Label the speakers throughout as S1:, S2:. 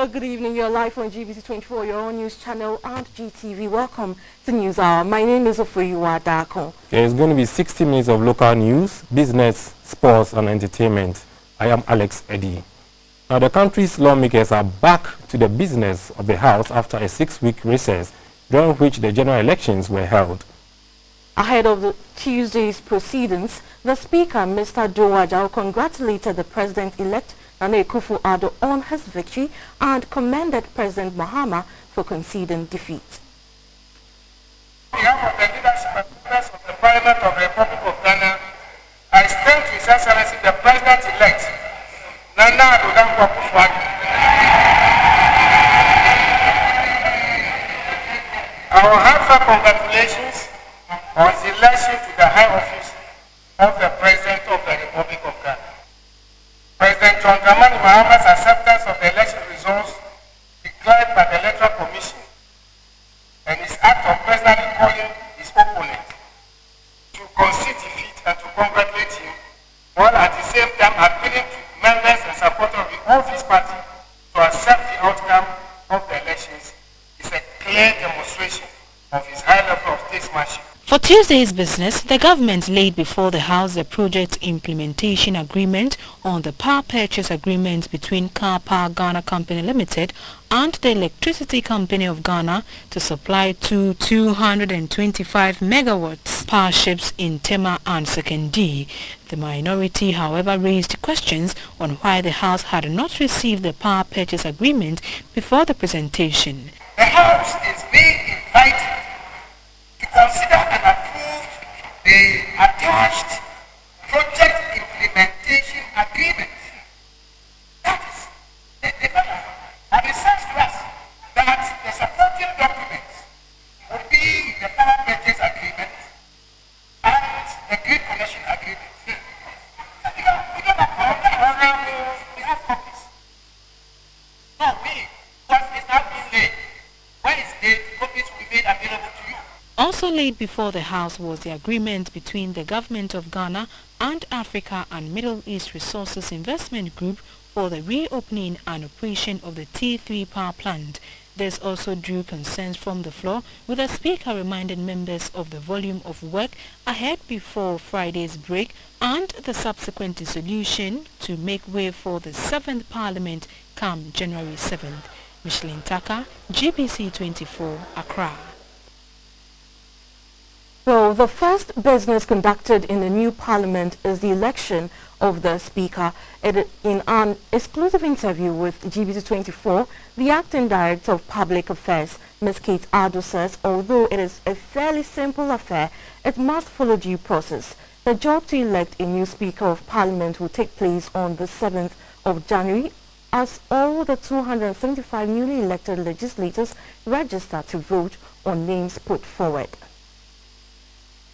S1: Hello, good evening. You're live on GBC24, your own news channel, and GTV. Welcome to News Hour. My name is Ofuyiwa Dako.
S2: It's going to be 60 minutes of local news, business, sports, and entertainment. I am Alex Eddy. Now, the country's lawmakers are back to the business of the House after a 6-week recess, during which the general elections were held.
S1: Ahead of the Tuesday's proceedings, the Speaker, Mr. Dowajao, congratulated the President-elect Nana Akufo-Addo on his victory and commended President Mahama for conceding defeat.
S3: On behalf of the leadership and members of the Parliament of the Republic of Ghana, I stand to His Excellency the President-elect Nana Akufo-Addo. Our heartfelt congratulations on his election to the high office of the President of the Republic of Ghana. President John Dramani Mahama's acceptance of the election results declared by the Electoral Commission and his act of personally calling his opponent to concede defeat and to congratulate him, while at the same time appealing to members and supporters of his party to accept the outcome of the elections, is a clear demonstration of his high level of statesmanship.
S4: For Tuesday's business, the government laid before the House the project implementation agreement on the power purchase agreement between Car Power Ghana Company Limited and the Electricity Company of Ghana to supply two 225 megawatts power ships in Tema and Sekindi. The minority, however, raised questions on why the House had not received the power purchase agreement before the presentation.
S3: The House is being invited to consider and approve the attached project implementation agreement. That is, and it says to us that the supporting documents would be the power purchase agreement and the grid connection agreement. We don't have copies. No, because it's not being laid. When it's laid, copies will be made available to you.
S4: Also laid before the House was the agreement between the Government of Ghana and Africa and Middle East Resources Investment Group for the reopening and operation of the T3 power plant. This also drew concerns from the floor, with the Speaker reminding members of the volume of work ahead before Friday's break and the subsequent dissolution to make way for the 7th Parliament come January 7th. Michelin Taka, GBC24, Accra.
S1: Well, the first business conducted in the new parliament is the election of the Speaker. In an exclusive interview with GBC24, the acting director of public affairs, Ms. Kate Addo, says although it is a fairly simple affair, it must follow due process. The job to elect a new Speaker of Parliament will take place on the 7th of January as all the 275 newly elected legislators register to vote on names put forward.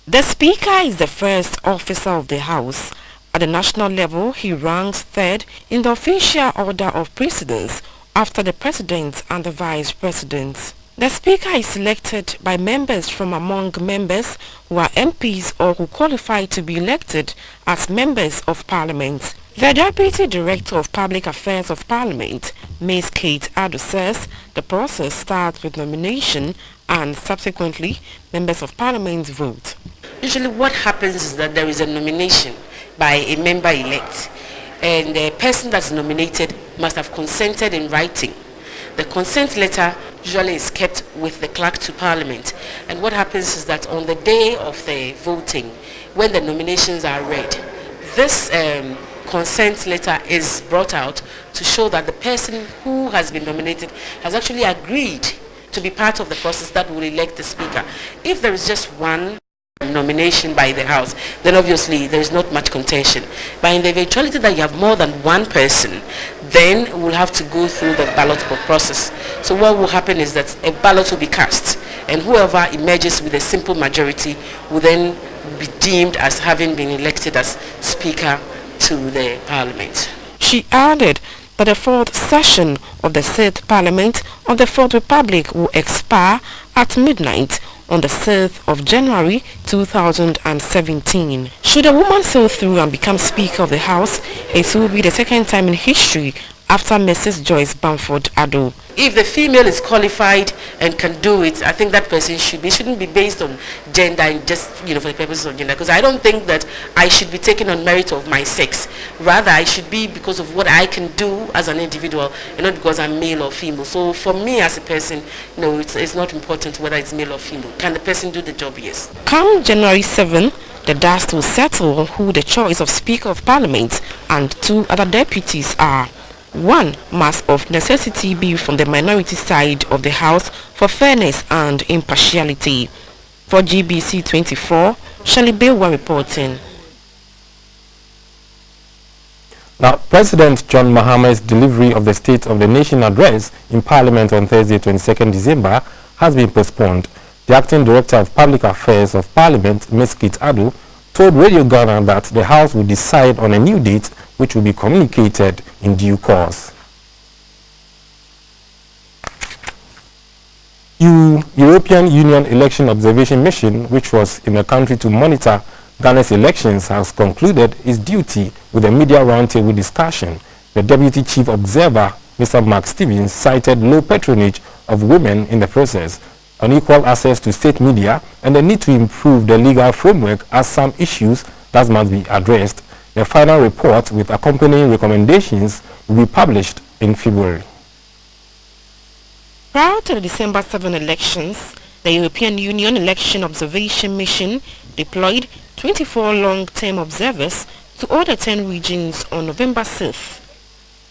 S5: The Speaker is the first officer of the House. At the national level, he ranks third in the official order of precedence after the President and the Vice President. The Speaker is selected by members from among members who are MPs or who qualify to be elected as members of Parliament. The Deputy Director of Public Affairs of Parliament, Ms. Kate Addo, says the process starts with nomination and subsequently members of Parliament vote.
S6: Usually what happens is that there is a nomination by a member-elect, and the person that's nominated must have consented in writing. The consent letter usually is kept with the clerk to Parliament, and what happens is that on the day of the voting, when the nominations are read, this consent letter is brought out to show that the person who has been nominated has actually agreed to be part of the process that will elect the Speaker. If there is just one nomination by the House, then obviously there is not much contention. But in the eventuality that you have more than one person, then we'll have to go through the ballot process. So what will happen is that a ballot will be cast, and whoever emerges with a simple majority will then be deemed as having been elected as Speaker to the Parliament.
S5: She added that the fourth session of the 6th Parliament of the Fourth Republic will expire at midnight on the 6th of January 2017. Should a woman sail through and become Speaker of the House, it will be the second time in history after Mrs. Joyce Bamford Ado.
S6: If the female is qualified and can do it, I think that person shouldn't be based on gender and just, for the purposes of gender. Because I don't think that I should be taken on merit of my sex. Rather, I should be because of what I can do as an individual and not because I'm male or female. So for me as a person, it's not important whether it's male or female. Can the person do the job? Yes.
S5: Come January 7, the dust will settle on who the choice of Speaker of Parliament and 2 other deputies are. One must of necessity be from the minority side of the House for fairness and impartiality. For GBC24, Shirley Bewa reporting.
S2: Now, President John Mahama's delivery of the State of the Nation address in Parliament on Thursday, 22nd December, has been postponed. The Acting Director of Public Affairs of Parliament, Ms. Kate Adu, told Radio Ghana that the House will decide on a new date which will be communicated in due course. European Union Election Observation Mission, which was in the country to monitor Ghana's elections, has concluded its duty with a media roundtable discussion. The Deputy Chief Observer, Mr. Mark Stevens, cited low patronage of women in the process, unequal access to state media, and the need to improve the legal framework as some issues that must be addressed. The final report with accompanying recommendations will be published in February.
S5: Prior to the December 7 elections, the European Union Election Observation Mission deployed 24 long-term observers to all the 10 regions on November 6th.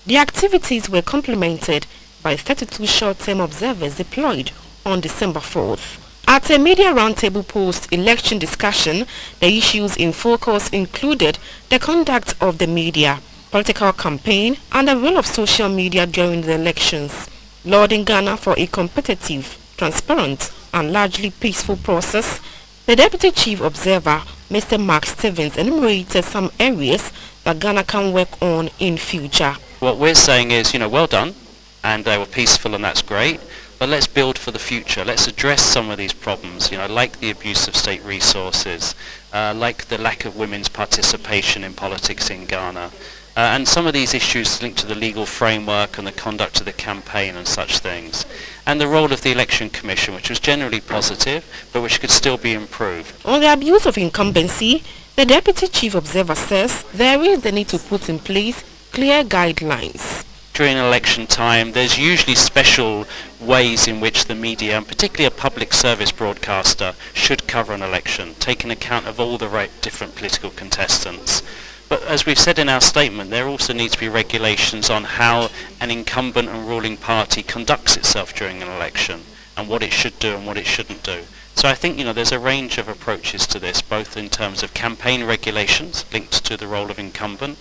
S5: The activities were complemented by 32 short-term observers deployed on December 4th. At a media roundtable post-election discussion, the issues in focus included the conduct of the media, political campaign, and the role of social media during the elections. Lauding Ghana for a competitive, transparent, and largely peaceful process, the Deputy Chief Observer, Mr. Mark Stevens, enumerated some areas that Ghana can work on in future.
S7: What we're saying is, well done, and they were peaceful, and that's great. But let's build for the future. Let's address some of these problems, like the abuse of state resources, like the lack of women's participation in politics in Ghana, and some of these issues linked to the legal framework and the conduct of the campaign and such things. And the role of the Election Commission, which was generally positive, but which could still be improved.
S5: On the abuse of incumbency, the Deputy Chief Observer says there is the need to put in place clear guidelines.
S7: During election time, there's usually special ways in which the media, and particularly a public service broadcaster, should cover an election, taking account of all the different political contestants. But as we've said in our statement, there also needs to be regulations on how an incumbent and ruling party conducts itself during an election, and what it should do and what it shouldn't do. So I think there's a range of approaches to this, both in terms of campaign regulations linked to the role of incumbent,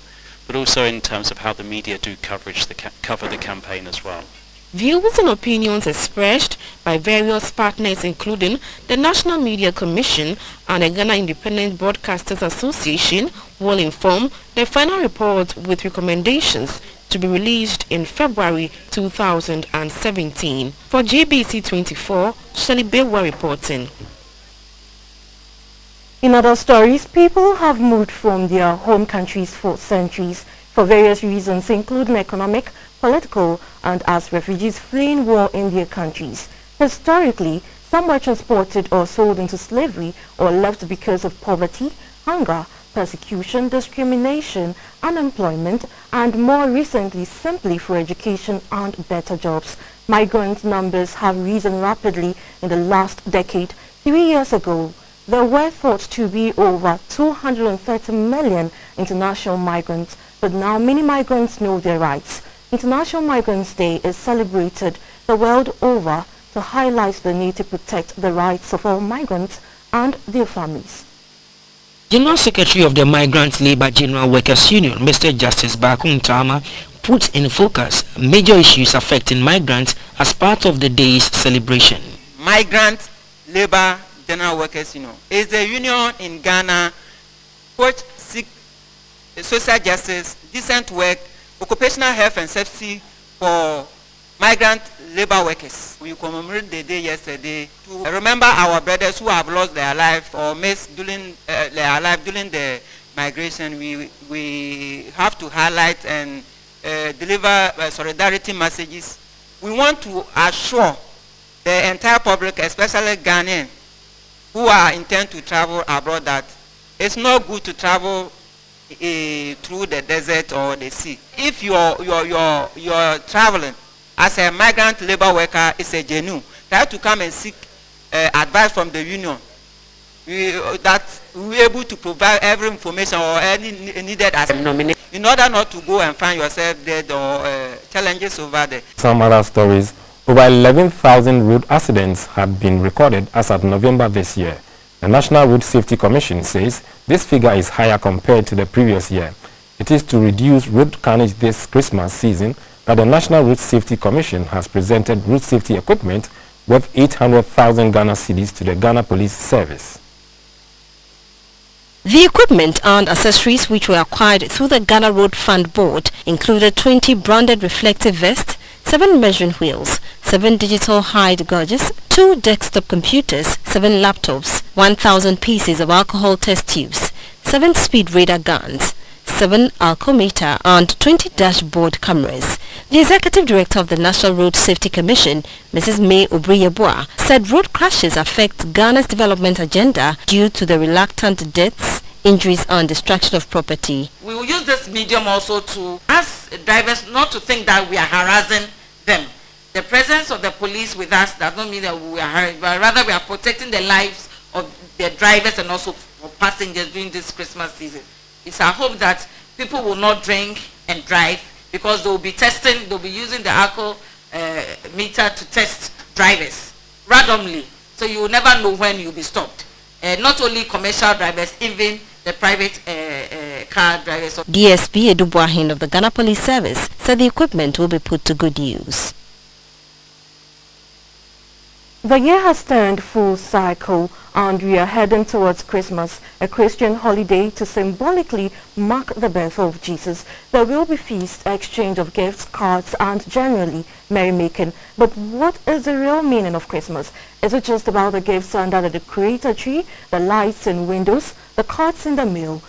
S7: but also in terms of how the media do cover the campaign as well.
S5: Views and opinions expressed by various partners, including the National Media Commission and the Ghana Independent Broadcasters Association, will inform the final report with recommendations to be released in February 2017. For GBC24, Shirley Bewa reporting.
S1: In other stories, people have moved from their home countries for centuries for various reasons, including economic, political, and as refugees fleeing war in their countries. Historically, some were transported or sold into slavery or left because of poverty, hunger, persecution, discrimination, unemployment, and more recently simply for education and better jobs. Migrant numbers have risen rapidly in the last decade. 3 years ago, there were thought to be over 230 million international migrants, but now many migrants know their rights. International Migrants Day is celebrated the world over to highlight the need to protect the rights of all migrants and their families.
S8: General Secretary of the Migrant Labour General Workers Union, Mr. Justice Bakun Tama, put in focus major issues affecting migrants as part of the day's celebration.
S9: Migrant Labour General Workers Union is a union in Ghana which seeks social justice, decent work, occupational health and safety for migrant labor workers. We commemorated the day yesterday to remember our brothers who have lost their life or missed during their life during the migration. We have to highlight and deliver solidarity messages. We want to assure the entire public, especially Ghanaians, who are intent to travel abroad, that it's not good to travel through the desert or the sea. If you're traveling as a migrant labor worker, it's a genuine. Try to come and seek advice from the union. That we're able to provide every information or any needed as in order not to go and find yourself dead or challenges over there.
S2: Some other stories. Over 11,000 road accidents had been recorded as of November this year. The National Road Safety Commission says this figure is higher compared to the previous year. It is to reduce road carnage this Christmas season that the National Road Safety Commission has presented road safety equipment worth 800,000 Ghana cedis to the Ghana Police Service.
S10: The equipment and accessories which were acquired through the Ghana Road Fund Board included 20 branded reflective vests, 7 measuring wheels, 7 digital hide gauges, 2 desktop computers, 7 laptops, 1,000 pieces of alcohol test tubes, 7 speed radar guns, 7 alcometer and 20 dashboard cameras. The Executive Director of the National Road Safety Commission, Mrs. May Obriyeboa, said road crashes affect Ghana's development agenda due to the reluctant deaths, injuries and destruction of property.
S11: We will use this medium also to ask drivers not to think that we are harassing them. The presence of the police with us does not mean that we are harassing, but rather we are protecting the lives of the drivers and also for passengers during this Christmas season. It's our hope that people will not drink and drive because they'll be using the alcohol meter to test drivers randomly. So you will never know when you'll be stopped. Not only commercial drivers, even the private car drivers.
S10: DSP Edubuahin of the Ghana Police Service said the equipment will be put to good use.
S1: The year has turned full cycle and we are heading towards Christmas, a Christian holiday to symbolically mark the birth of Jesus. There will be feast, exchange of gifts, cards and generally merrymaking. But what is the real meaning of Christmas? Is it just about the gifts under the decorator tree, the lights in windows, the cards in the meal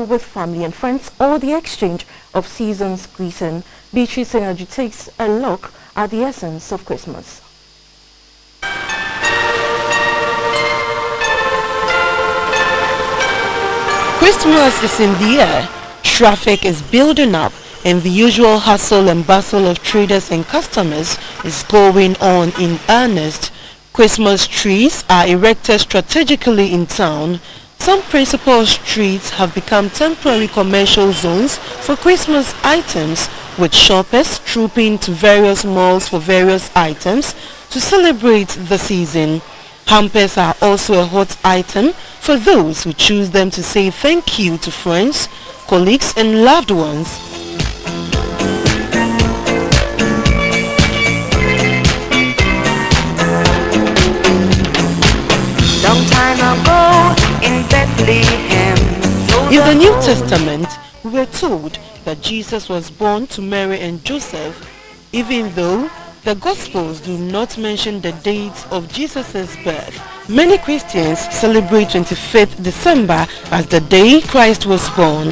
S1: with family and friends, or the exchange of season's greeting? Beatrice Energy takes a look at the essence of Christmas.
S12: Christmas is in the air, traffic is building up, and the usual hustle and bustle of traders and customers is going on in earnest. Christmas trees are erected strategically in town. Some principal streets have become temporary commercial zones for Christmas items, with shoppers trooping to various malls for various items to celebrate the season. Hampers are also a hot item for those who choose them to say thank you to friends, colleagues and loved ones.
S13: Long time ago in Bethlehem.
S12: In the New Testament, we were told that Jesus was born to Mary and Joseph, even though the Gospels do not mention the dates of Jesus' birth. Many Christians celebrate 25th December as the day Christ was born.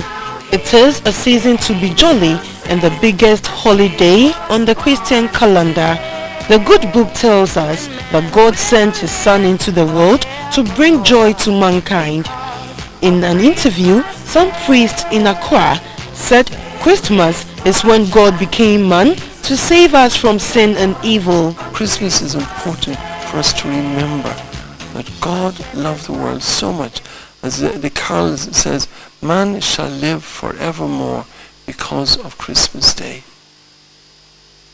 S12: It is a season to be jolly and the biggest holiday on the Christian calendar. The good book tells us that God sent his Son into the world to bring joy to mankind. In an interview, some priest in Accra said Christmas is when God became man to save us from sin and evil.
S14: Christmas is important for us to remember that God loved the world so much. As the carol says, man shall live forevermore because of Christmas Day.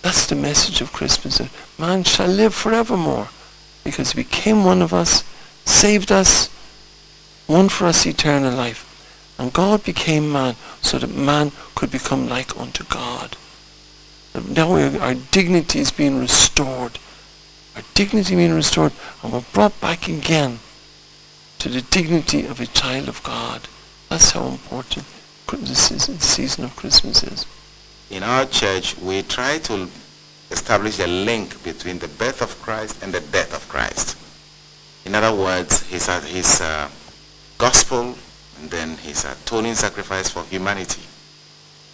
S14: That's the message of Christmas, that man shall live forevermore because he became one of us, saved us, won for us eternal life. And God became man so that man could become like unto God. Now our dignity is being restored. Our dignity being restored, and we're brought back again to the dignity of a child of God. That's how important the season of Christmas is.
S15: In our church, we try to establish a link between the birth of Christ and the death of Christ. In other words, his gospel and then his atoning sacrifice for humanity.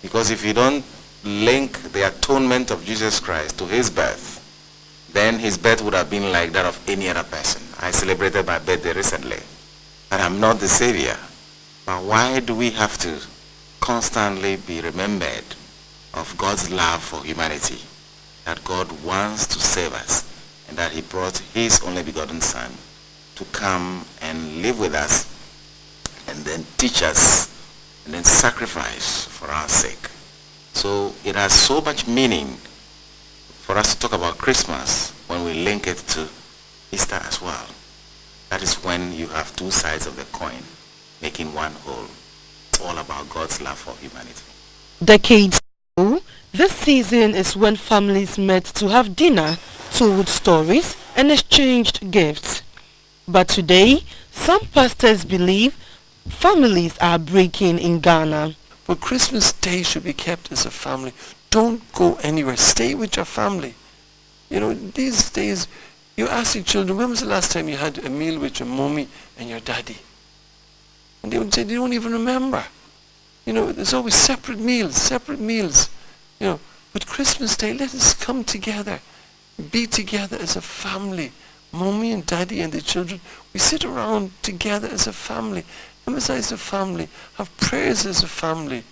S15: Because if you don't link the atonement of Jesus Christ to his birth, then his birth would have been like that of any other person. I celebrated my birthday recently, and I'm not the Savior. But why do we have to constantly be remembered of God's love for humanity, that God wants to save us, and that he brought his only begotten Son to come and live with us, and then teach us, and then sacrifice for our sake? So it has so much meaning for us to talk about Christmas when we link it to Easter as well. That is when you have two sides of the coin making one whole. It's all about God's love for humanity.
S12: Decades ago, this season is when families met to have dinner, told stories, and exchanged gifts. But today, some pastors believe families are breaking in Ghana.
S14: But Christmas Day should be kept as a family. Don't go anywhere. Stay with your family. You know, these days, you ask your children, when was the last time you had a meal with your mommy and your daddy? And they would say they don't even remember. You know, there's always separate meals. You know, but Christmas Day, let us come together. Be together as a family. Mommy and daddy and the children. We sit around together as a family. Emphasize the family. Have prayers as a family.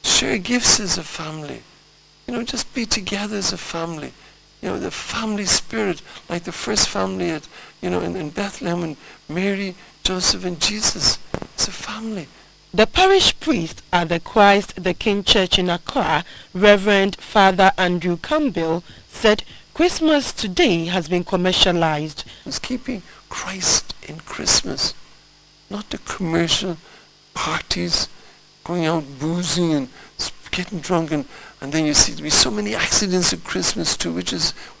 S14: Share gifts as a family. You know, just be together as a family. You know, the family spirit, like the first family at, you know, in Bethlehem, and Mary, Joseph, and Jesus. It's a family.
S12: The parish priest at the Christ the King Church in Accra, Reverend Father Andrew Campbell, said Christmas today has been commercialized.
S14: It's keeping Christ in Christmas, not the commercial parties, going out boozing and getting drunk, and then you see there's so many accidents at Christmas too, which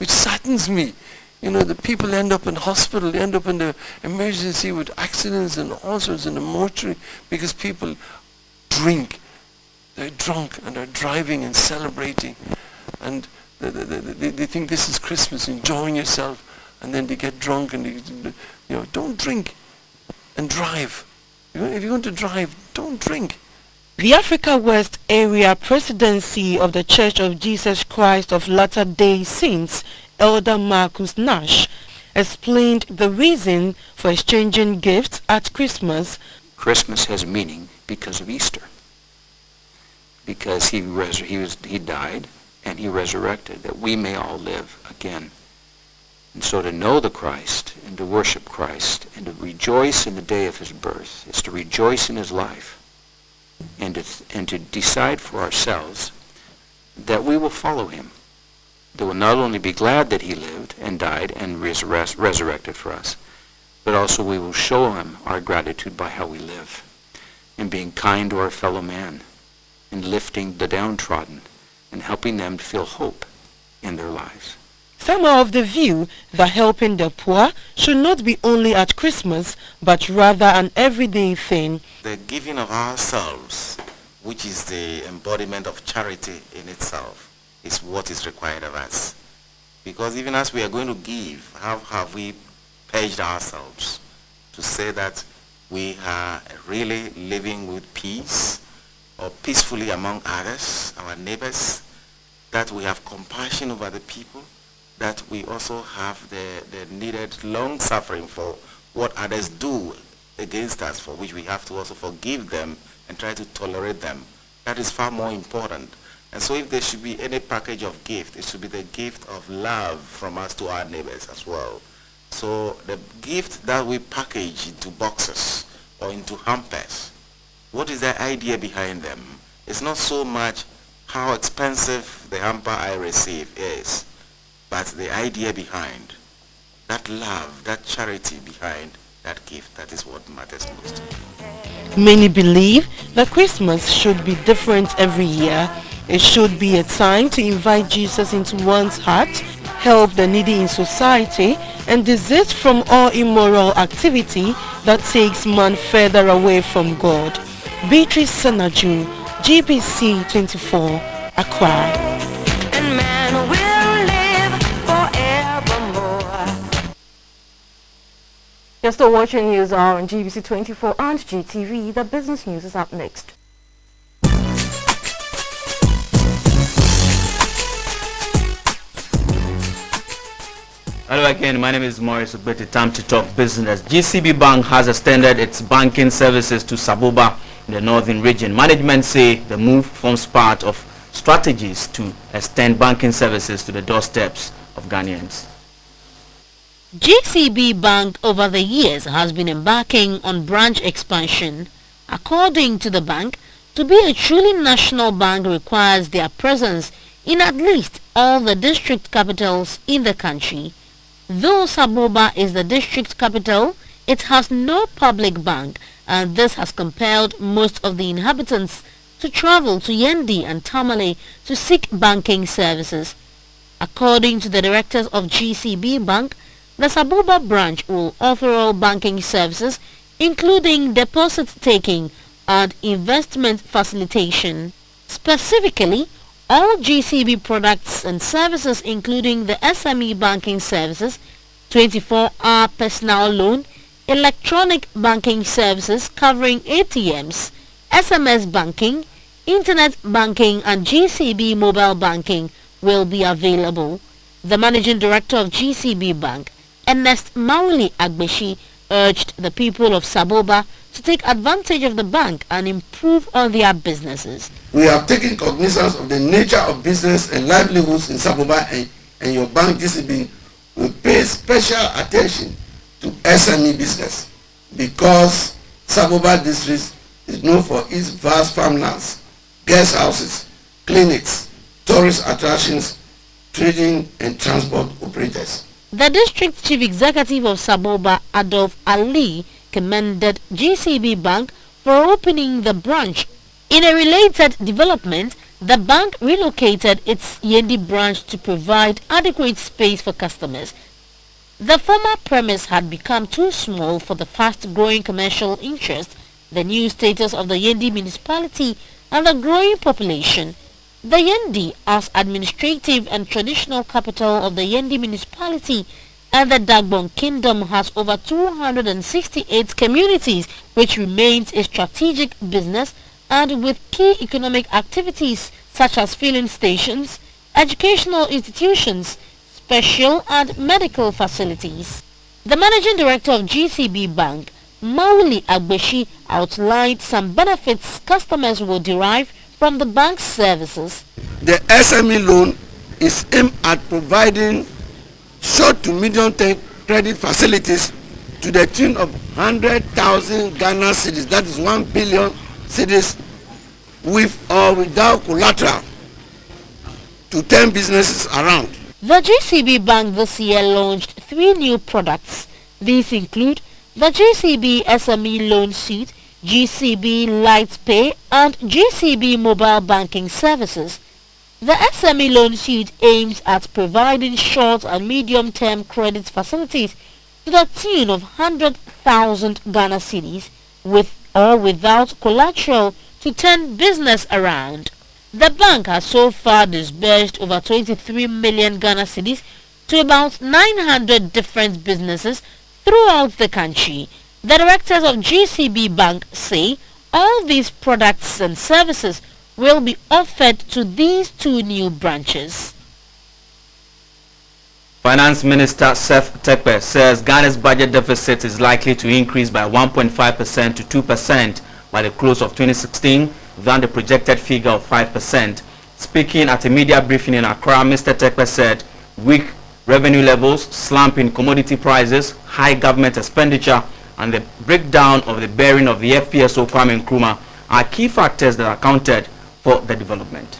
S14: saddens me. You know, the people end up in hospital, they end up in the emergency with accidents and all sorts in the mortuary because people drink. They're drunk and they're driving and celebrating, and they think this is Christmas, enjoying yourself, and then they get drunk and you know, don't drink and drive. If you're going to drive, don't drink.
S12: The Africa West Area Presidency of the Church of Jesus Christ of Latter-day Saints, Elder Marcus Nash, explained the reason for exchanging gifts at Christmas.
S16: Christmas has meaning because of Easter, because he died and he resurrected, that we may all live again. And so to know the Christ and to worship Christ and to rejoice in the day of his birth is to rejoice in his life, and to decide for ourselves that we will follow him, that we'll not only be glad that he lived and died and resurrected for us, but also we will show him our gratitude by how we live, and being kind to our fellow man, and lifting the downtrodden, and helping them to feel hope in their lives.
S12: Some are of the view that helping the poor should not be only at Christmas, but rather an everyday thing.
S15: The giving of ourselves, which is the embodiment of charity in itself, is what is required of us. Because even as we are going to give, how have we pledged ourselves to say that we are really living with peace, or peacefully among others, our neighbors, that we have compassion over the people, that we also have the needed long suffering for what others do against us, for which we have to also forgive them and try to tolerate them. That is far more important. And so if there should be any package of gift, it should be the gift of love from us to our neighbors as well. So the gift that we package into boxes or into hampers, what is the idea behind them? It's not so much how expensive the hamper I receive is, but the idea behind, that love, that charity behind that gift, that is what matters most.
S12: Many believe that Christmas should be different every year. It should be a time to invite Jesus into one's heart, help the needy in society, and desist from all immoral activity that takes man further away from God. Beatrice Sanaju, GBC24, Accra.
S1: You're still watching News Hour on GBC24 and GTV. The business news is up next.
S17: Hello again, my name is Maurice Ugbeti. Time to talk business. GCB Bank has extended its banking services to Saboba in the northern region. Management say the move forms part of strategies to extend banking services to the doorsteps of Ghanaians.
S4: GCB Bank over the years has been embarking on branch expansion. According to the bank, to be a truly national bank requires their presence in at least all the district capitals in the country. Though Saboba is the district capital, it has no public bank, and this has compelled most of the inhabitants to travel to Yendi and Tamale to seek banking services. According to the directors of GCB Bank, the Saboba branch will offer all banking services, including deposit taking and investment facilitation. Specifically, all GCB products and services, including the SME banking services, 24-hour personal loan, electronic banking services covering ATMs, SMS banking, internet banking and GCB mobile banking will be available. The managing director of GCB Bank, Ernest Mauli Agbeshi, urged the people of Saboba to take advantage of the bank and improve on their businesses.
S18: We have taken cognizance of the nature of business and livelihoods in Saboba, and your bank GCB will pay special attention to SME business because Saboba district is known for its vast farmlands, guest houses, clinics, tourist attractions, trading and transport operators.
S4: The district chief executive of Saboba, Adolf Ali, commended GCB Bank for opening the branch. In a related development, the bank relocated its Yendi branch to provide adequate space for customers. The former premise had become too small for the fast-growing commercial interest, the new status of the Yendi municipality, and the growing population. The Yendi, as administrative and traditional capital of the Yendi municipality and the Dagbon Kingdom, has over 268 communities, which remains a strategic business and with key economic activities such as filling stations, educational institutions, special and medical facilities. The managing director of GCB Bank, Mauli Agbeshi, outlined some benefits customers will derive from the bank's services.
S18: The SME loan is aimed at providing short to medium term credit facilities to the tune of 100,000 Ghana cedis, that is 1 billion cedis, with or without collateral to 10 businesses around.
S4: The GCB Bank this year launched 3 new products. These include the GCB SME Loan Suite, GCB Light Pay and GCB Mobile Banking Services. The SME Loan Suite aims at providing short and medium-term credit facilities to the tune of 100,000 Ghana cedis with or without collateral to 10 business around. The bank has so far disbursed over 23 million Ghana cedis to about 900 different businesses throughout the country. The directors of GCB Bank say all these products and services will be offered to these 2 new branches.
S17: Finance Minister Seth Tekpe says Ghana's budget deficit is likely to increase by 1.5% to 2% by the close of 2016 than the projected figure of 5%. Speaking at a media briefing in Accra, Mr. Tekpe said weak revenue levels, slump in commodity prices, high government expenditure, and the breakdown of the bearing of the FPSO Kwame Nkrumah are key factors that accounted for the development.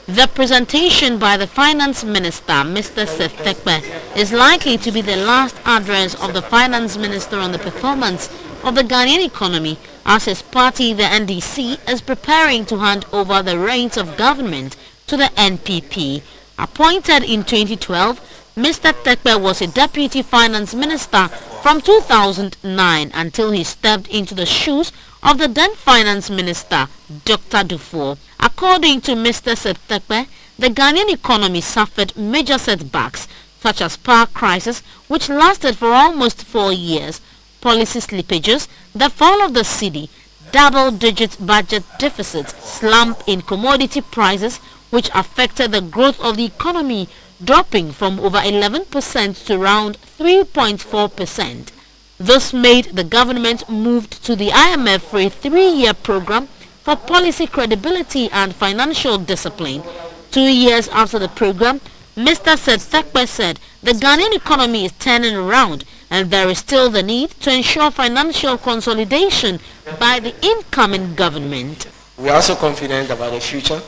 S4: The presentation by the Finance Minister, Mr. Seth Tekpe, is likely to be the last address of the Finance Minister on the performance of the Ghanaian economy, as his party, the NDC, is preparing to hand over the reins of government to the NPP. Appointed in 2012, Mr. Tekpe was a Deputy Finance Minister from 2009 until he stepped into the shoes of the then Finance Minister, Dr. Dufour. According to Mr. Tekpe, the Ghanaian economy suffered major setbacks, such as power crisis, which lasted for almost 4 years, policy slippages, the fall of the cedi, double-digit budget deficits, slump in commodity prices, which affected the growth of the economy,
S19: dropping from over 11% to around 3.4%. This made the government move to the IMF for a 3-year program for policy credibility and financial discipline. 2 years after the program, Mr. Tekpe said the Ghanaian economy is turning around and there is still the need to ensure financial consolidation by the incoming government.
S20: We are also confident about the future,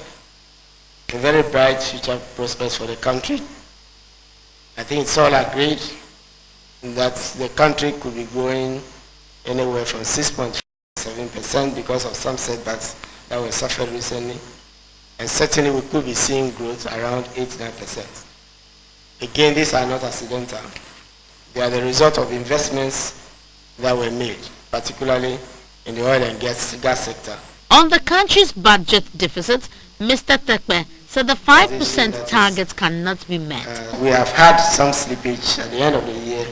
S20: a very bright future prospects for the country. I think it's all agreed that the country could be growing anywhere from 6.7% because of some setbacks that were suffered recently. And certainly we could be seeing growth around 8-9%. Again, these are not accidental. They are the result of investments that were made, particularly in the oil and gas sector.
S19: On the country's budget deficit, Mr. Tekpe said the 5% target cannot be met.
S20: We have had some slippage at the end of the year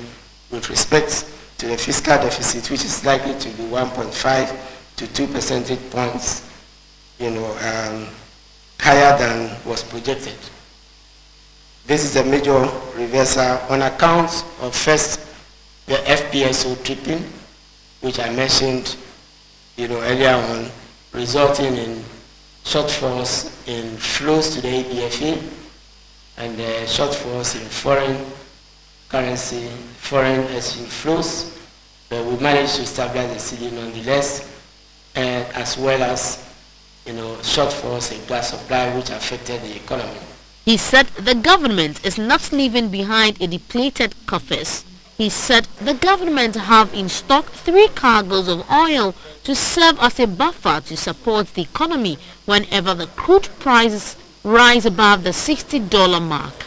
S20: with respect to the fiscal deficit, which is likely to be 1.5 to 2 percentage points, higher than was projected. This is a major reversal on account of first the FPSO tripping, which I mentioned earlier on, resulting in shortfalls in flows to the ABFA and shortfalls in foreign currency, foreign exchange flows. But we managed to stabilize the city nonetheless, and as well as shortfalls in gas supply, which affected the economy.
S19: He said the government is not leaving behind a depleted coffers. He said the government have in stock 3 cargoes of oil to serve as a buffer to support the economy whenever the crude prices rise above the $60 mark.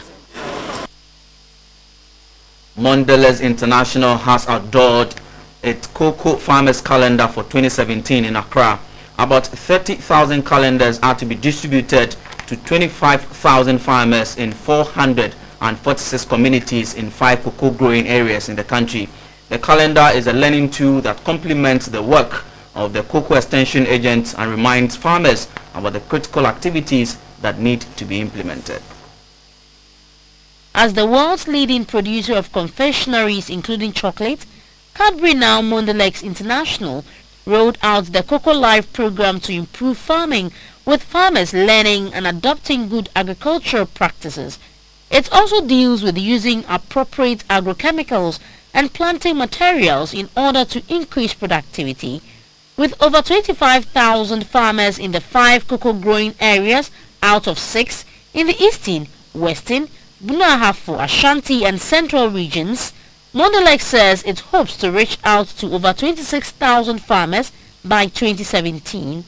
S17: Mondelez International has outdoored its cocoa farmers calendar for 2017 in Accra. About 30,000 calendars are to be distributed to 25,000 farmers in 446 communities in 5 cocoa growing areas in the country. The calendar is a learning tool that complements the work of the cocoa extension agents and reminds farmers about the critical activities that need to be implemented.
S19: As the world's leading producer of confectionaries including chocolate, Cadbury now Mondelez International rolled out the Cocoa Life program to improve farming, with farmers learning and adopting good agricultural practices. It also deals with using appropriate agrochemicals and planting materials in order to increase productivity. With over 25,000 farmers in the 5 cocoa growing areas out of 6 in the eastern, western, Bunahafo, Ashanti and central regions, Mondelez says it hopes to reach out to over 26,000 farmers by 2017.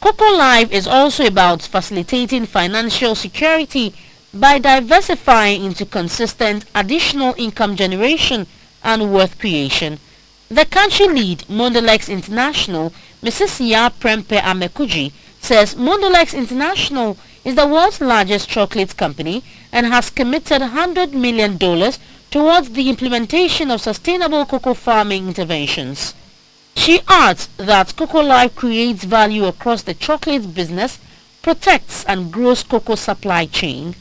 S19: Cocoa Life is also about facilitating financial security by diversifying into consistent additional income generation and wealth creation. The country lead, Mondelez International, Mrs. Ya Prempe Amekuji, says Mondelez International is the world's largest chocolate company and has committed $100 million towards the implementation of sustainable cocoa farming interventions. She adds that Cocoa Life creates value across the chocolate business, protects and grows cocoa supply chain.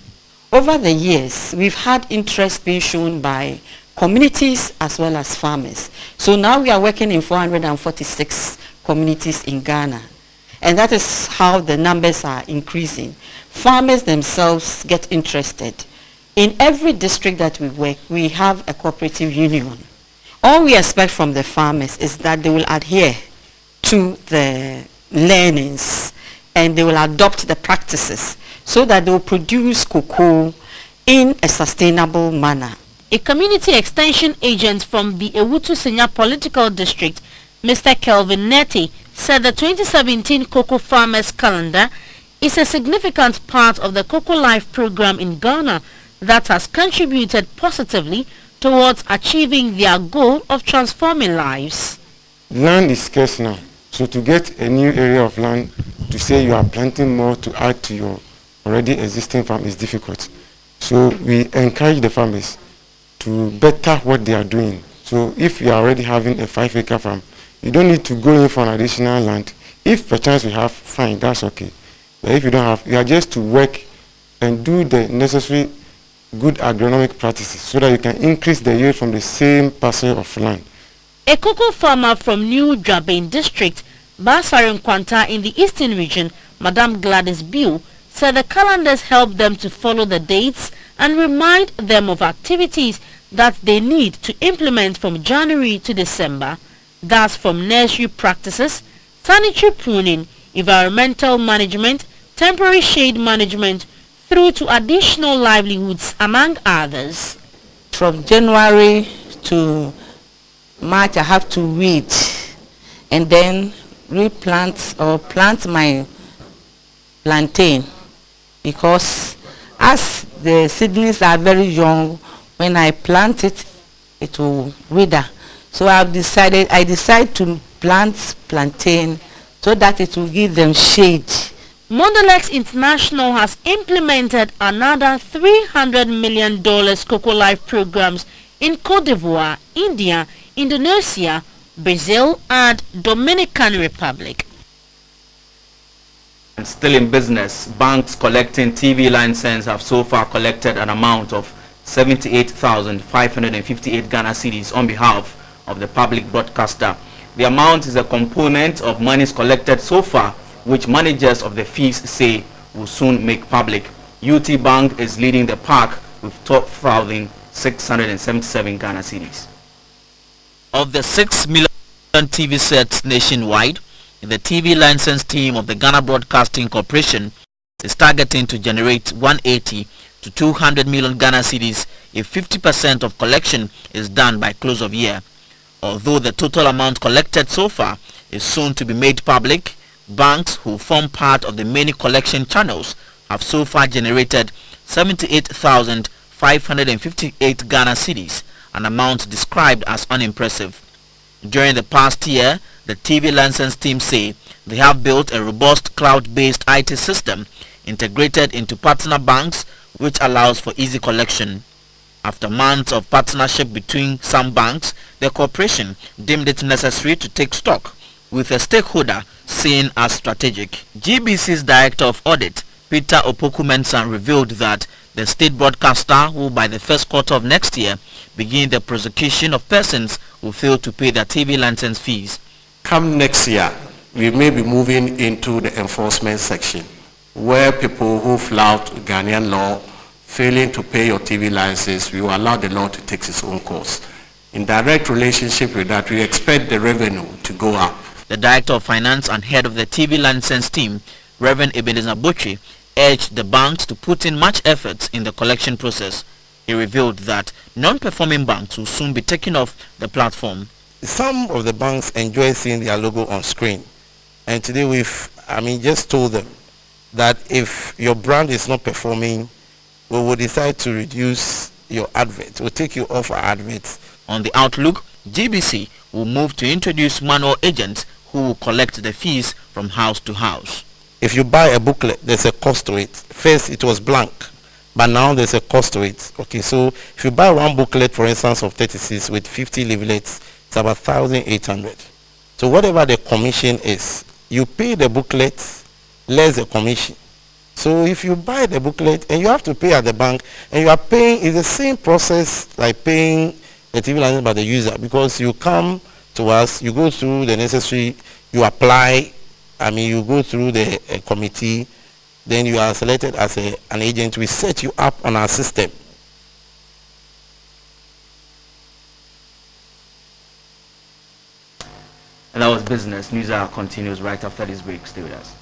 S21: Over the years, we've had interest being shown by communities as well as farmers. So now we are working in 446 communities in Ghana. And that is how the numbers are increasing. Farmers themselves get interested. In every district that we work, we have a cooperative union. All we expect from the farmers is that they will adhere to the learnings and they will adopt the practices so that they will produce cocoa in a sustainable manner.
S19: A community extension agent from the Ewutu Senya political district, Mr. Kelvin Neti, said the 2017 Cocoa Farmers Calendar is a significant part of the Cocoa Life program in Ghana that has contributed positively towards achieving their goal of transforming lives.
S22: Land is scarce now, so to get a new area of land to say you are planting more to add to your already existing farm is difficult. So we encourage the farmers to better what they are doing. So if you are already having a 5-acre farm, you don't need to go in for an additional land. If perchance you have, fine, that's okay. But if you don't have, you are just to work and do the necessary good agronomic practices so that you can increase the yield from the same parcel of land.
S19: A cocoa farmer from New Jabin district, Basarin Kwanta in the eastern region, Madame Gladys Bill, said the calendars help them to follow the dates and remind them of activities that they need to implement from January to December. That's from nursery practices, sanitary pruning, environmental management, temporary shade management, through to additional livelihoods, among others.
S3: From January to March, I have to weed and then replant or plant my plantain, because as the seedlings are very young, when I plant it, it will wither. So I decide to plant plantain so that it will give them shade.
S19: Mondelez International has implemented another $300 million Cocoa Life programs in Cote d'Ivoire, India, Indonesia, Brazil and Dominican Republic.
S17: And still in business, banks collecting TV license have so far collected an amount of 78,558 Ghana cedis on behalf of the public broadcaster. The amount is a component of monies collected so far, which managers of the fees say will soon make public. UT Bank is leading the pack with 12,677 Ghana cedis.
S6: Of the 6 million TV sets nationwide, the TV license team of the Ghana Broadcasting Corporation is targeting to generate 180 to 200 million Ghana cedis if 50% of collection is done by close of year. Although the total amount collected so far is soon to be made public, banks who form part of the many collection channels have so far generated 78,558 Ghana cedis, an amount described as unimpressive. During the past year, the TV license team say they have built a robust cloud-based IT system integrated into partner banks, which allows for easy collection. After months of partnership between some banks, the corporation deemed it necessary to take stock, with a stakeholder seen as strategic. GBC's Director of Audit, Peter Opoku-Mensah, revealed that the state broadcaster will by the first quarter of next year begin the prosecution of persons who fail to pay their TV license fees.
S23: Come next year, we may be moving into the enforcement section, where people who flout Ghanaian law, failing to pay your TV license, we will allow the law to take its own course. In direct relationship with that, we expect the revenue to go up.
S6: The Director of Finance and Head of the TV license team, Reverend Ebenezer Botche, urged the banks to put in much effort in the collection process. He revealed that non-performing banks will soon be taken off the platform.
S23: Some of the banks enjoy seeing their logo on screen, and today we've just told them that if your brand is not performing, we will decide to reduce your advert. We'll take you off our adverts.
S6: On the outlook, GBC will move to introduce manual agents who will collect the fees from house to house.
S23: If you buy a booklet, there's a cost to it. First it was blank, but now there's a cost to it. Okay, so if you buy one booklet, for instance, of 36 with 50 leaflets, it's about 1,800. So whatever the commission is, you pay the booklet less the commission. So if you buy the booklet and you have to pay at the bank, and you are paying, it's the same process like paying the TV license by the user, because you come to us, you go through the necessary, you apply, you go through the committee, then you are selected as an agent. We set you up on our system.
S17: And that was business. News Hour continues right after this break. Stay with us.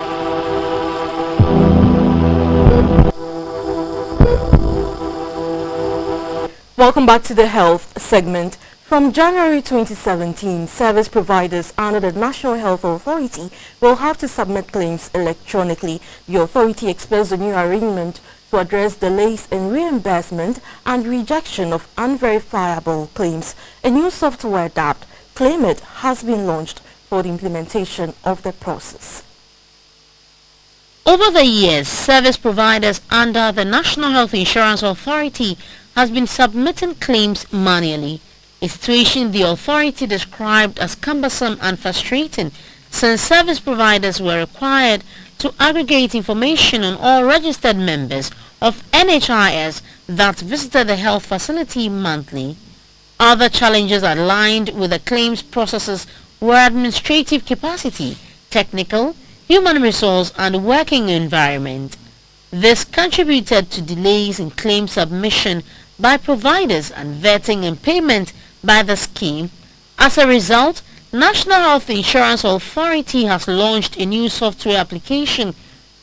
S1: Welcome back to the health segment. From January 2017, service providers under the National Health Authority will have to submit claims electronically. The authority expressed a new arrangement to address delays in reimbursement and rejection of unverifiable claims. A new software dubbed Claim It has been launched for the implementation of the process.
S19: Over the years, service providers under the National Health Insurance Authority has been submitting claims manually, a situation the authority described as cumbersome and frustrating, since service providers were required to aggregate information on all registered members of NHIS that visited the health facility monthly. Other challenges aligned with the claims processes were administrative capacity, technical, human resource and working environment. This contributed to delays in claim submission by providers and vetting and payment by the scheme. As a result, National Health Insurance Authority has launched a new software application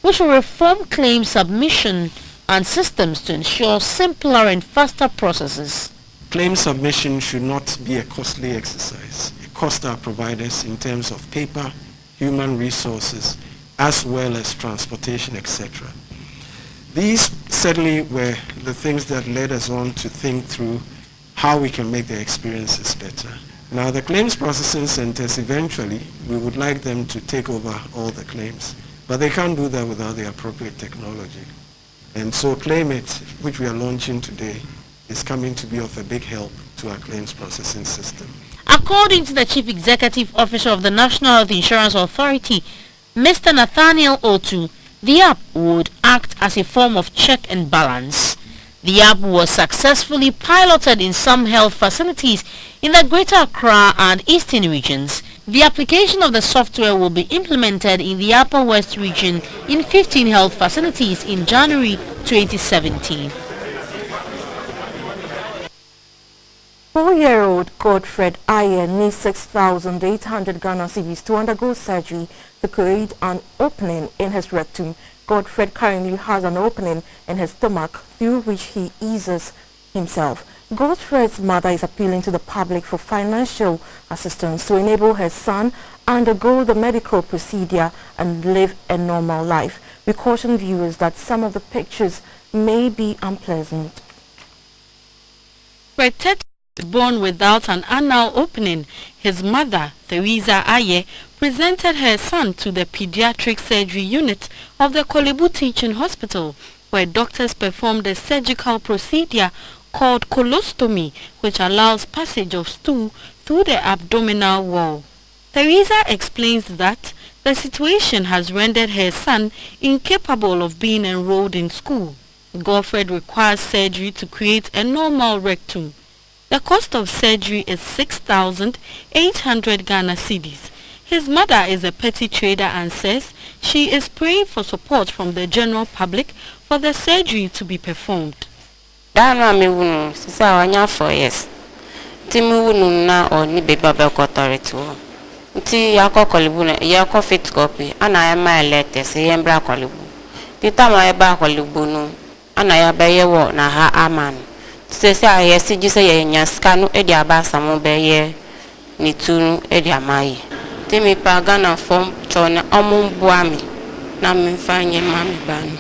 S19: which will reform claim submission and systems to ensure simpler and faster processes.
S5: Claim submission should not be a costly exercise. It costs our providers in terms of paper, human resources, as well as transportation, etc. These certainly were the things that led us on to think through how we can make the experiences better. Now the claims processing centers, eventually, we would like them to take over all the claims, but they can't do that without the appropriate technology. And so Claim It, which we are launching today, is coming to be of a big help to our claims processing system.
S19: According to the Chief Executive Officer of the National Health Insurance Authority, Mr. Nathaniel Otu, the app would act as a form of check and balance. The app was successfully piloted in some health facilities in the Greater Accra and Eastern regions. The application of the software will be implemented in the Upper West region in 15 health facilities in January 2017.
S1: 4-year-old Godfred Aye needs 6,800 Ghana cedis to undergo surgery to create an opening in his rectum. Godfred currently has an opening in his stomach through which he eases himself. Godfred's mother is appealing to the public for financial assistance to enable her son undergo the medical procedure and live a normal life. We caution viewers that some of the pictures may be unpleasant.
S19: Born without an anal opening, his mother, Theresa Aye, presented her son to the pediatric surgery unit of the Kolebu Teaching Hospital, where doctors performed a surgical procedure called colostomy, which allows passage of stool through the abdominal wall. Theresa explains that the situation has rendered her son incapable of being enrolled in school. Godfred requires surgery to create a normal rectum. The cost of surgery is 6,800 Ghana cedis. His mother is a petty trader and says she is praying for support from the general public for the surgery to be performed.
S7: Dana me wunu sisa wanya 4 years. Timi wunu na oni beba be authority wo. Nti yakọ Kolebu na yakọ fit copy ana ya ma letter se yembra Kolebu. Tita ma eba Kolebu no ana ya be yewo na ha aman. Sese a yesi jise ye nyaska no edi abasa mo be ye ni tunu edi amayi. Timi pa Ghana form chona omumbuami na mfanye mami banu.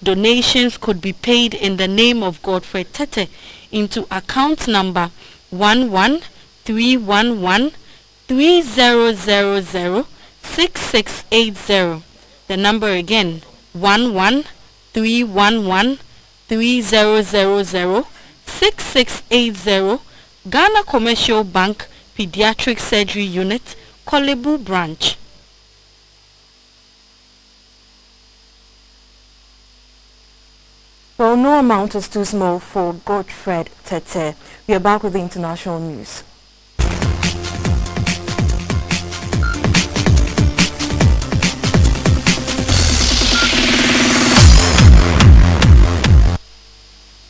S19: Donations could be paid in the name of Godfred Tete into account number 11311300006680. The number again 11311300006680. Ghana Commercial Bank Pediatric Surgery Unit, Kolebu Branch.
S1: Well, no amount is too small for Godfred Tete. We are back with the international news.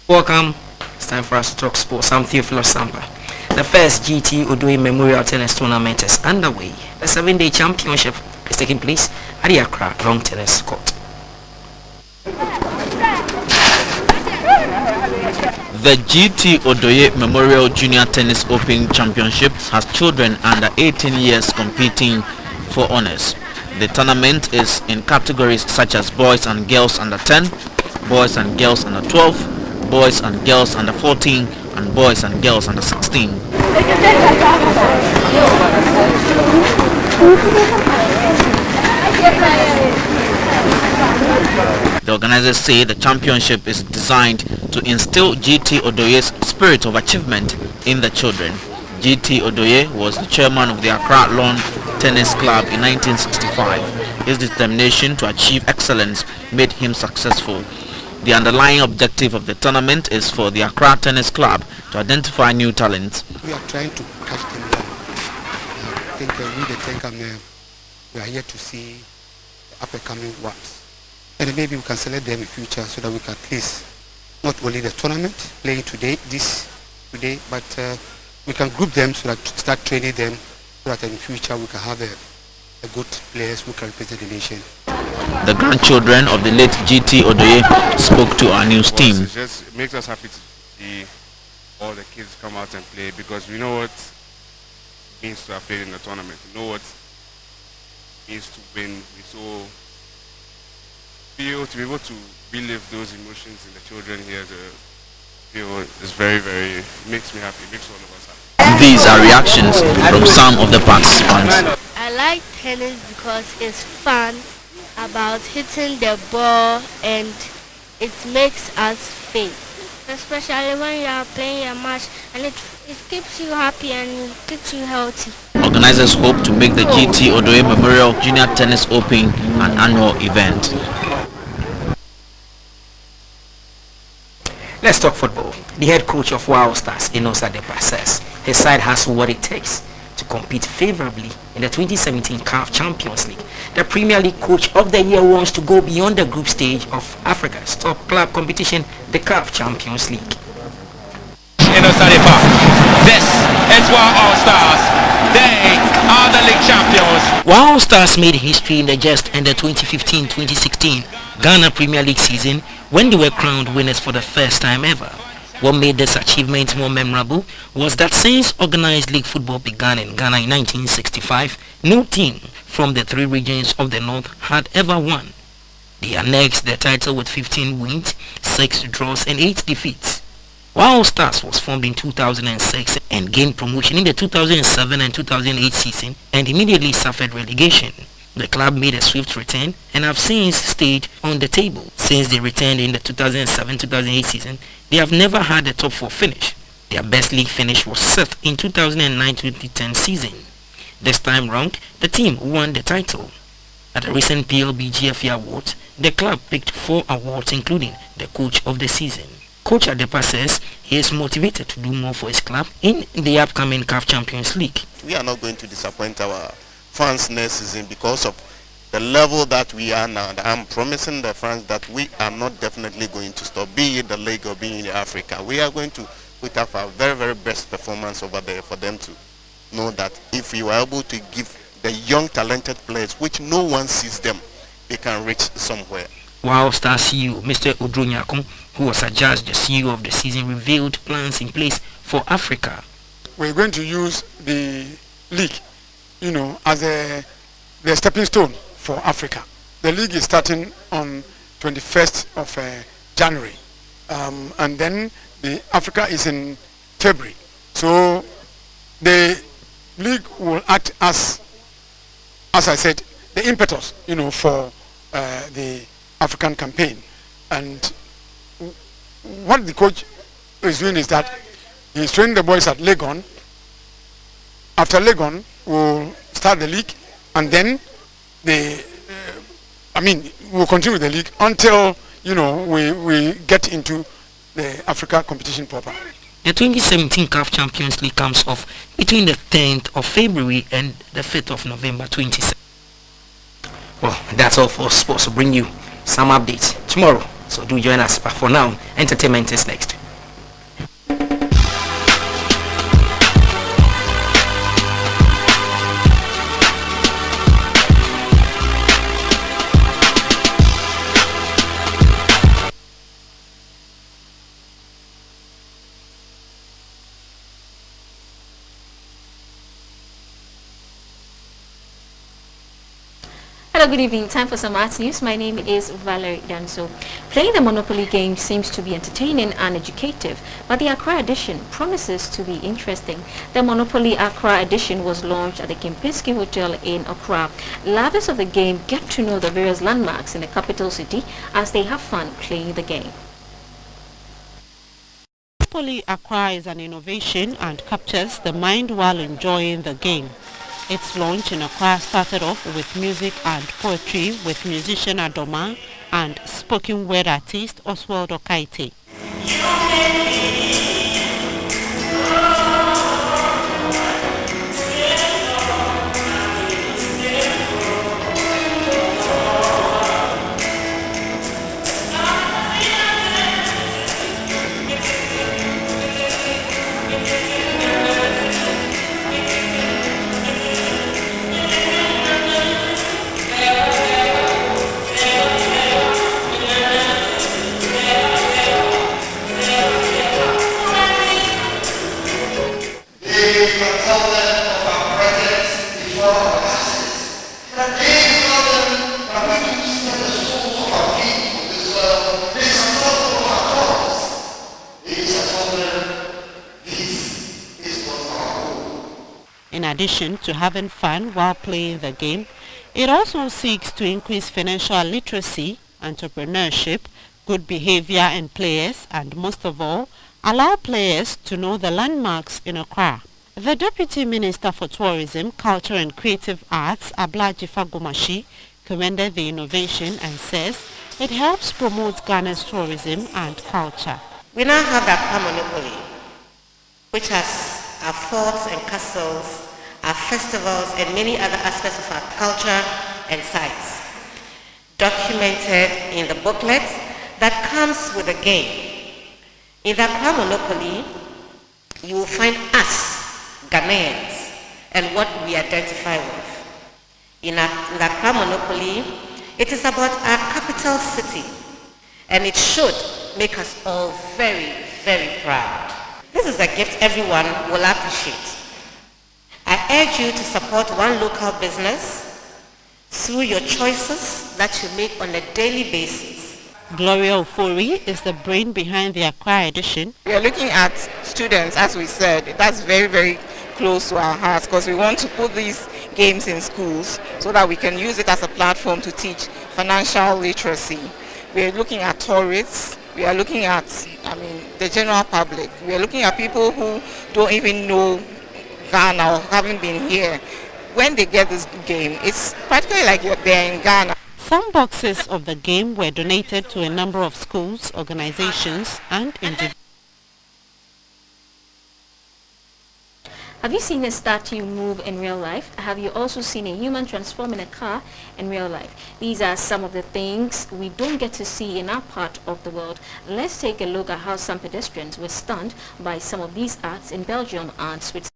S8: Welcome. It's time for us to talk sports. I'm Theophilus Sampa. The first GT Memorial Tennis Tournament is underway. The 7-day championship is taking place at the Accra Long Tennis Court.
S6: The GT Odoye Memorial Junior Tennis Open Championship has children under 18 years competing for honors. The tournament is in categories such as boys and girls under 10, boys and girls under 12, boys and girls under 14, and boys and girls under 16. The organizers say the championship is designed to instill GT Odoye's spirit of achievement in the children. GT Odoye was the chairman of the Accra Lawn Tennis Club in 1965. His determination to achieve excellence made him successful. The underlying objective of the tournament is for the Accra Tennis Club to identify new talents.
S2: We are trying to catch them young. I think we the Tenka we are here to see the up-and-coming ones. And maybe we can select them in future so that we can at least not only the tournament playing today, but we can group them so that start training them so that in future we can have a good players who can represent the nation.
S6: The grandchildren of the late GT Odoye spoke to our news team.
S9: It makes us happy to see all the kids come out and play because we know what it means to have played in the tournament. We know what it means to win. We so feel to be able to relive those emotions in the children here. It's very, very, makes me happy. It makes all of us happy.
S6: These are reactions from some of the participants.
S11: I like tennis because it's fun about hitting the ball and it makes us fit. Especially when you are playing a match and it keeps you happy and keeps you healthy.
S6: Organizers hope to make the GT Odoye Memorial Junior Tennis Open an annual event.
S8: Let's talk football. The head coach of Wild Stars, Inosa Depa, says his side has what it takes to compete favorably in the 2017 CAF Champions League. The Premier League Coach of the Year wants to go beyond the group stage of Africa's top club competition, the CAF Champions League.
S24: Inosa Depa, this is Wild Stars. They are the league champions.
S8: Wild Stars made history in the just ended 2015-2016 Ghana Premier League season when they were crowned winners for the first time ever. What made this achievement more memorable was that since organized league football began in Ghana in 1965, no team from the three regions of the north had ever won. They annexed the title with 15 wins, 6 draws and 8 defeats. Wild Stars was formed in 2006 and gained promotion in the 2007 and 2008 season and immediately suffered relegation. The club made a swift return and have since stayed on the table. Since they returned in the 2007-2008 season, they have never had a top 4 finish. Their best league finish was 6th in 2009-2010 season. This time round, the team won the title. At the recent PLB-GFA Awards, the club picked 4 awards including the Coach of the Season. Coach Adepa says he is motivated to do more for his club in the upcoming CAF Champions League.
S23: We are not going to disappoint our fans next season because of the level that we are now. I'm promising the fans that we are not definitely going to stop, be it the league or be it Africa. We are going to put up our very, very best performance over there for them to know that if you are able to give the young talented players, which no one sees them, they can reach somewhere.
S8: Wild Star CEO Mr. Odronyakon, who was adjudged the CEO of the season, revealed plans in place for Africa.
S25: We're going to use the league, as the stepping stone for Africa. The league is starting on 21st of January, and then the Africa is in February. So the league will act as I said, the impetus, for the African campaign. And what the coach is doing is that he's training the boys at Legon. After Legon, we'll start the league, and then we'll continue the league until we get into the Africa competition proper.
S8: The 2017 CAF Champions League comes off between the 10th of February and the 5th of November 2017. Well, that's all for sports. We'll bring you some updates tomorrow, so do join us. But for now, entertainment is next.
S10: Hello, good evening. Time for some arts news. My name is Valerie Danso. Playing the Monopoly game seems to be entertaining and educative, but the Accra edition promises to be interesting. The Monopoly Accra edition was launched at the Kempinski Hotel in Accra. Lovers of the game get to know the various landmarks in the capital city as they have fun playing the game.
S12: Monopoly Accra is an innovation and captures the mind while enjoying the game. Its launch in Accra started off with music and poetry with musician Adoma and spoken word artist Oswald Okaite. In addition to having fun while playing the game, it also seeks to increase financial literacy, entrepreneurship, good behavior in players, and most of all, allow players to know the landmarks in Accra. The Deputy Minister for Tourism, Culture and Creative Arts, Ablaji Fagomashi, commended the innovation and says it helps promote Ghana's tourism and culture.
S3: We now have the Accra monopoly, which has our forts and castles, our festivals, and many other aspects of our culture and sites, documented in the booklet that comes with the game. In the Accra monopoly, you will find us, Ghanaians, and what we identify with. In the Accra monopoly, it is about our capital city, and it should make us all very, very proud. This is a gift everyone will appreciate. I urge you to support one local business through your choices that you make on a daily basis.
S12: Gloria Ofori is the brain behind the Accra edition.
S13: We are looking at students, as we said. That's very, very close to our hearts because we want to put these games in schools so that we can use it as a platform to teach financial literacy. We are looking at tourists. We are looking at, the general public. We are looking at people who don't even know Ghana or haven't been here. When they get this game, it's practically like they're in Ghana.
S12: Some boxes of the game were donated to a number of schools, organizations, and individuals.
S14: Have you seen a statue move in real life? Have you also seen a human transform in a car in real life? These are some of the things we don't get to see in our part of the world. Let's take a look at how some pedestrians were stunned by some of these acts in Belgium and Switzerland.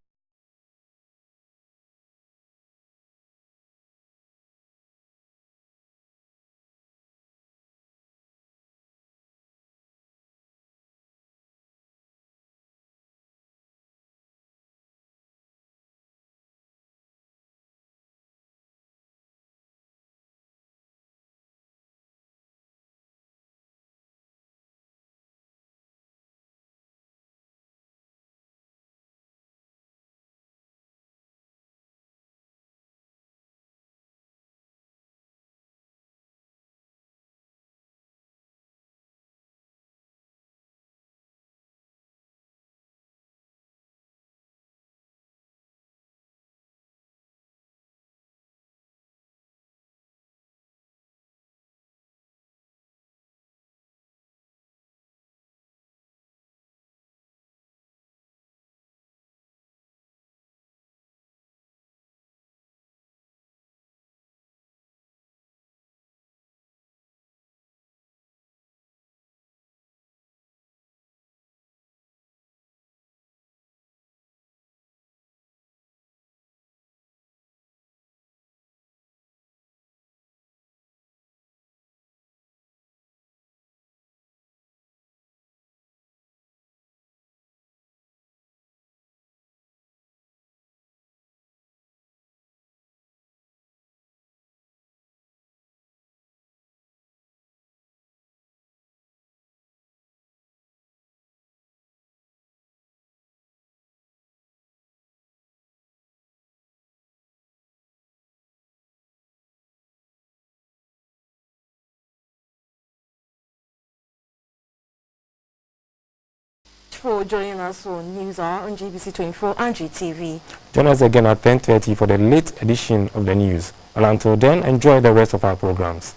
S1: For joining us on News Hour on GBC24 and GTV.
S22: Join us again at 10:30 for the late edition of the news. And until then, enjoy the rest of our programs.